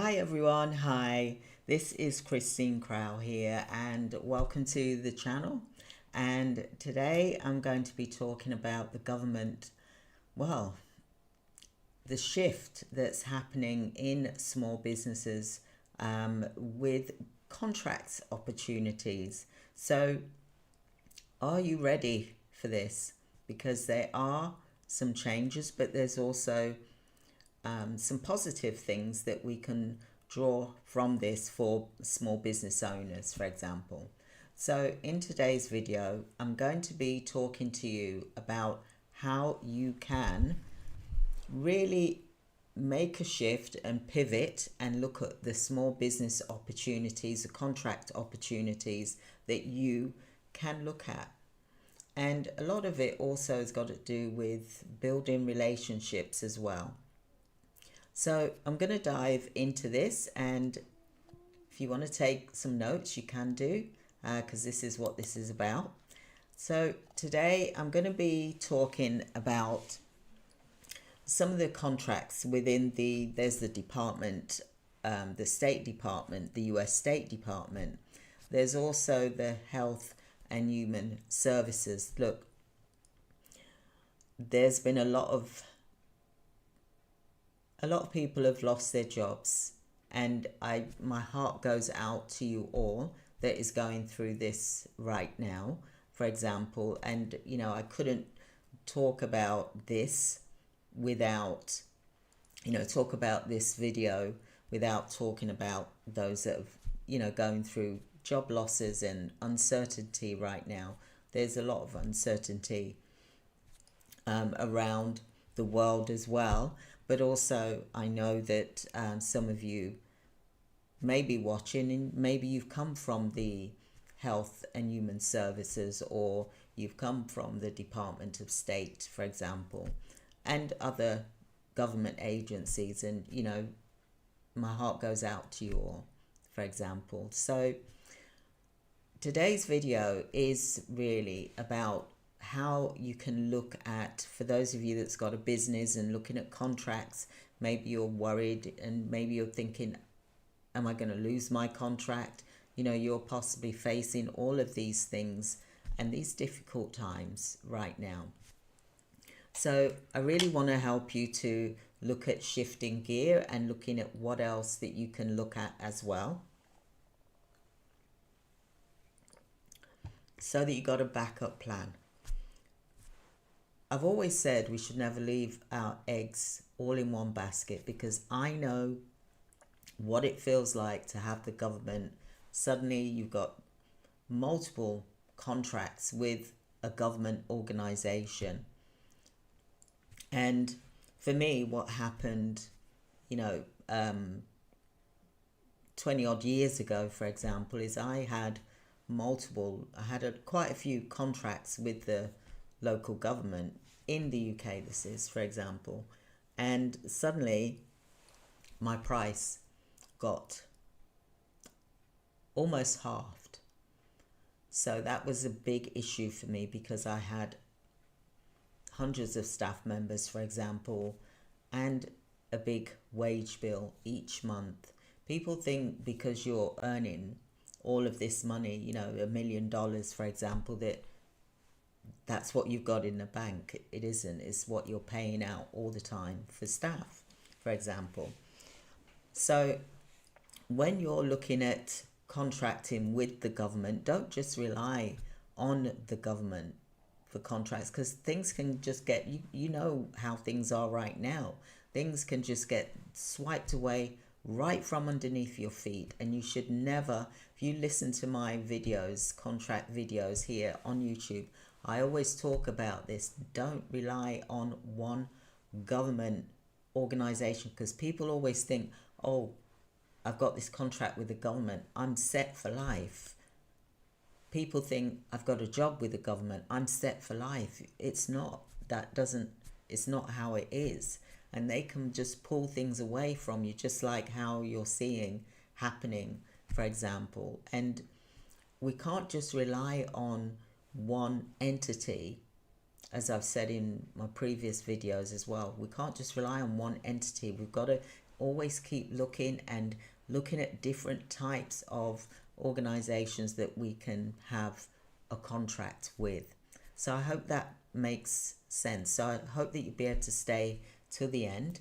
Hi everyone, hi. This is Christine Crow here and welcome to the channel. And today I'm going to be talking about the government, well, the shift that's happening in small businesses with contracts opportunities. So are you ready for this? Because there are some changes, but there's also some positive things that we can draw from this for small business owners, for example. So in today's video, I'm going to be talking to you about how you can really make a shift and pivot and look at the small business opportunities, the contract opportunities that you can look at. And a lot of it also has got to do with building relationships as well. So I'm going to dive into this, and if you want to take some notes, you can do, because this is what this is about. So today I'm going to be talking about some of the contracts within there's the department, the State Department, the US State Department. There's also the Health and Human Services. Look, there's been a lot of people have lost their jobs, and my heart goes out to you all that is going through this right now, for example. And I couldn't talk about this without talk about this video without talking about those that have going through job losses and uncertainty right now. There's a lot of uncertainty around the world as well. But also, I know that some of you may be watching, and maybe you've come from the Health and Human Services, or you've come from the Department of State, for example, and other government agencies. And, my heart goes out to you all, for example. So today's video is really about how you can look at, for those of you that's got a business and looking at contracts, maybe you're worried and maybe you're thinking, am I going to lose my contract? You're possibly facing all of these things and these difficult times right now. So I really want to help you to look at shifting gear and looking at what else that you can look at as well, so that you got a backup plan. I've always said we should never leave our eggs all in one basket, because I know what it feels like to have the government. Suddenly you've got multiple contracts with a government organization. And for me, what happened, 20 odd years ago, for example, is I had quite a few contracts with the local government in the UK, this is, for example, and suddenly my price got almost halved. So that was a big issue for me, because I had hundreds of staff members, for example, and a big wage bill each month. People think because you're earning all of this money, $1 million, for example, that's what you've got in the bank. It isn't. It's what you're paying out all the time for staff, for example. So when you're looking at contracting with the government, don't just rely on the government for contracts, because things can just get, you know how things are right now. Things can just get swiped away right from underneath your feet. And you should never, if you listen to my videos, contract videos here on YouTube, I always talk about this. Don't rely on one government organization, because people always think, oh, I've got this contract with the government, I'm set for life. People think, I've got a job with the government, I'm set for life. It's not. It's not how it is. And they can just pull things away from you, just like how you're seeing happening, for example. And we can't just rely on one entity, as I've said in my previous videos as well. We can't just rely on one entity. We've got to always keep looking and looking at different types of organizations that we can have a contract with. So I hope that makes sense. So I hope that you'll be able to stay till the end,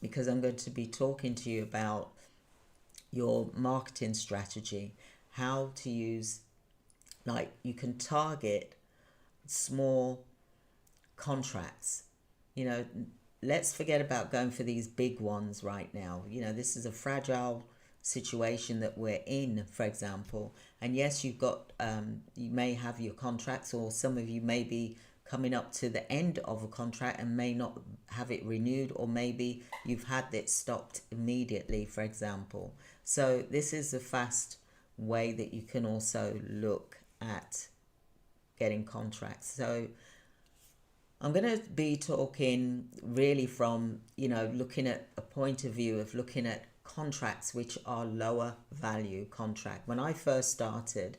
because I'm going to be talking to you about your marketing strategy, how to use, like, you can target small contracts. You know, let's forget about going for these big ones right now. You know, this is a fragile situation that we're in, for example. And yes, you've got, you may have your contracts, or some of you may be coming up to the end of a contract and may not have it renewed, or maybe you've had it stopped immediately, for example. So this is a fast way that you can also look at getting contracts. So I'm going to be talking really from, you know, looking at a point of view of looking at contracts which are lower value contract. When I first started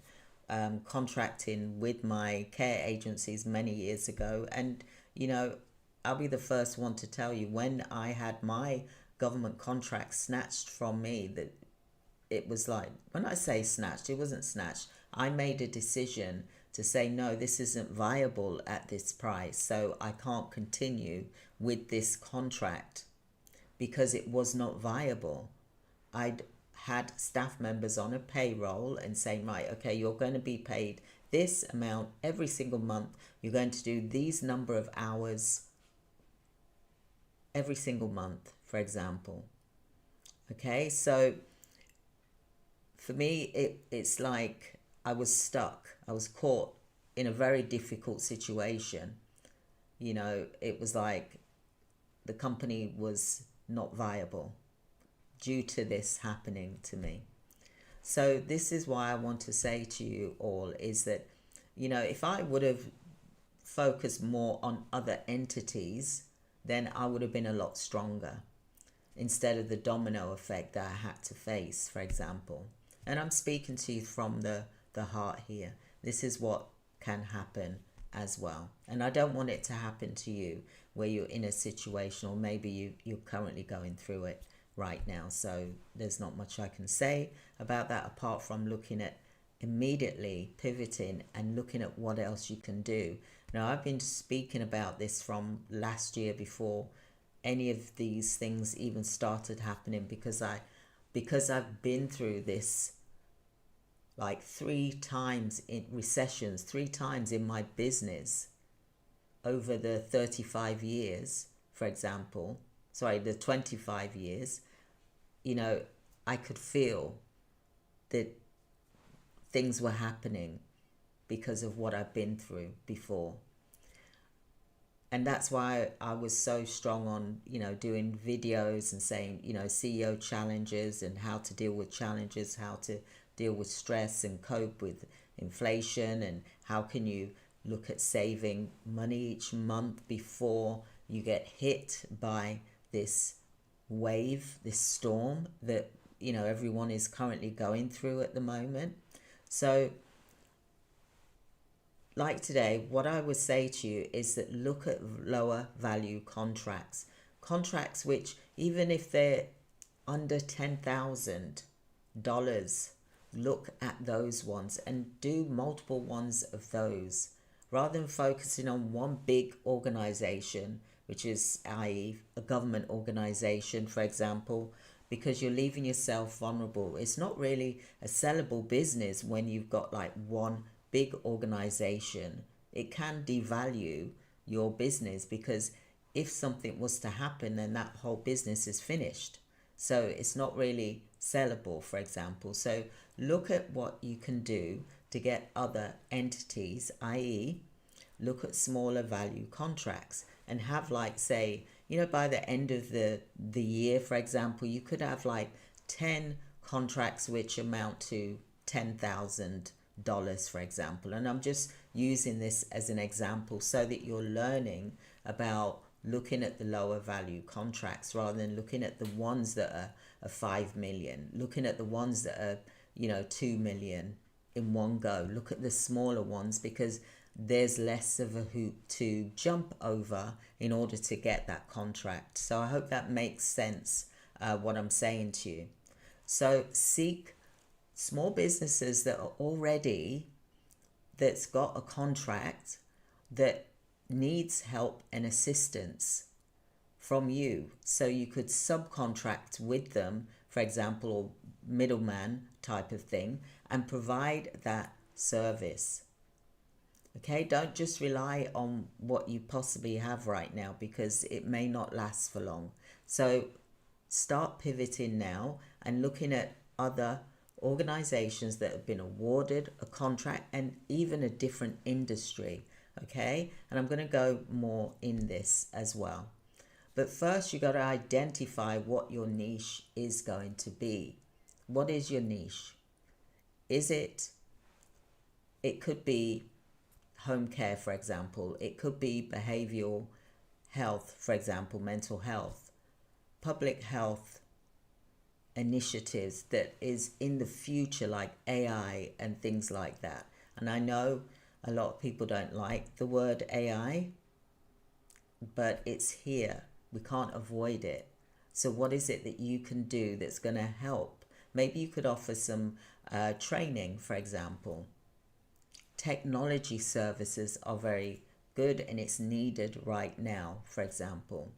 contracting with my care agencies many years ago, and, you know, I'll be the first one to tell you, when I had my government contract snatched from me, that it was like, when I say snatched, it wasn't snatched. I made a decision to say, no, this isn't viable at this price, so I can't continue with this contract because it was not viable. I'd had staff members on a payroll and saying, right, okay, you're going to be paid this amount every single month. You're going to do these number of hours every single month, for example. Okay, so for me, it's like I was stuck. I was caught in a very difficult situation. You know, it was like the company was not viable due to this happening to me. So this is why I want to say to you all is that, you know, if I would have focused more on other entities, then I would have been a lot stronger instead of the domino effect that I had to face, for example. And I'm speaking to you from the heart here. This is what can happen as well. And I don't want it to happen to you where you're in a situation, or maybe you're currently going through it right now. So there's not much I can say about that apart from looking at immediately pivoting and looking at what else you can do. Now, I've been speaking about this from last year before any of these things even started happening, because I've been through this like 3 times in recessions, 3 times in my business over the 35 years, for example, the 25 years. You know, I could feel that things were happening because of what I've been through before. And that's why I was so strong on, you know, doing videos and saying, you know, CEO challenges and how to deal with challenges, how to deal with stress and cope with inflation, and how can you look at saving money each month before you get hit by this wave, this storm that, you know, everyone is currently going through at the moment. So like today, what I would say to you is that look at lower value contracts which, even if they're under $10,000, look at those ones and do multiple ones of those, rather than focusing on one big organization, which is, i.e., a government organization, for example, because you're leaving yourself vulnerable. It's not really a sellable business when you've got like one big organization. It can devalue your business, because if something was to happen, then that whole business is finished. So it's not really sellable, for example. So look at what you can do to get other entities, i.e., look at smaller value contracts and have, like, say, you know, by the end of the year, for example, you could have like 10 contracts which amount to $10,000, for example. And I'm just using this as an example so that you're learning about looking at the lower value contracts rather than looking at the ones that are 5 million, looking at the ones that are, you know, 2 million in one go. Look at the smaller ones, because there's less of a hoop to jump over in order to get that contract. So I hope that makes sense what I'm saying to you. So seek small businesses that are already, that's got a contract that needs help and assistance from you. So you could subcontract with them, for example, or middleman type of thing, and provide that service. Okay, don't just rely on what you possibly have right now because it may not last for long. So start pivoting now and looking at other organizations that have been awarded a contract and even a different industry. Okay, and I'm going to go more in this as well. But first, you got to identify what your niche is going to be. What is your niche? Is it, it could be home care, for example. It could be behavioral health, for example, mental health, public health initiatives that is in the future, like AI and things like that. And I know a lot of people don't like the word AI, but it's here. We can't avoid it. So what is it that you can do that's going to help? Maybe you could offer some training, for example. Technology services are very good and it's needed right now, for example.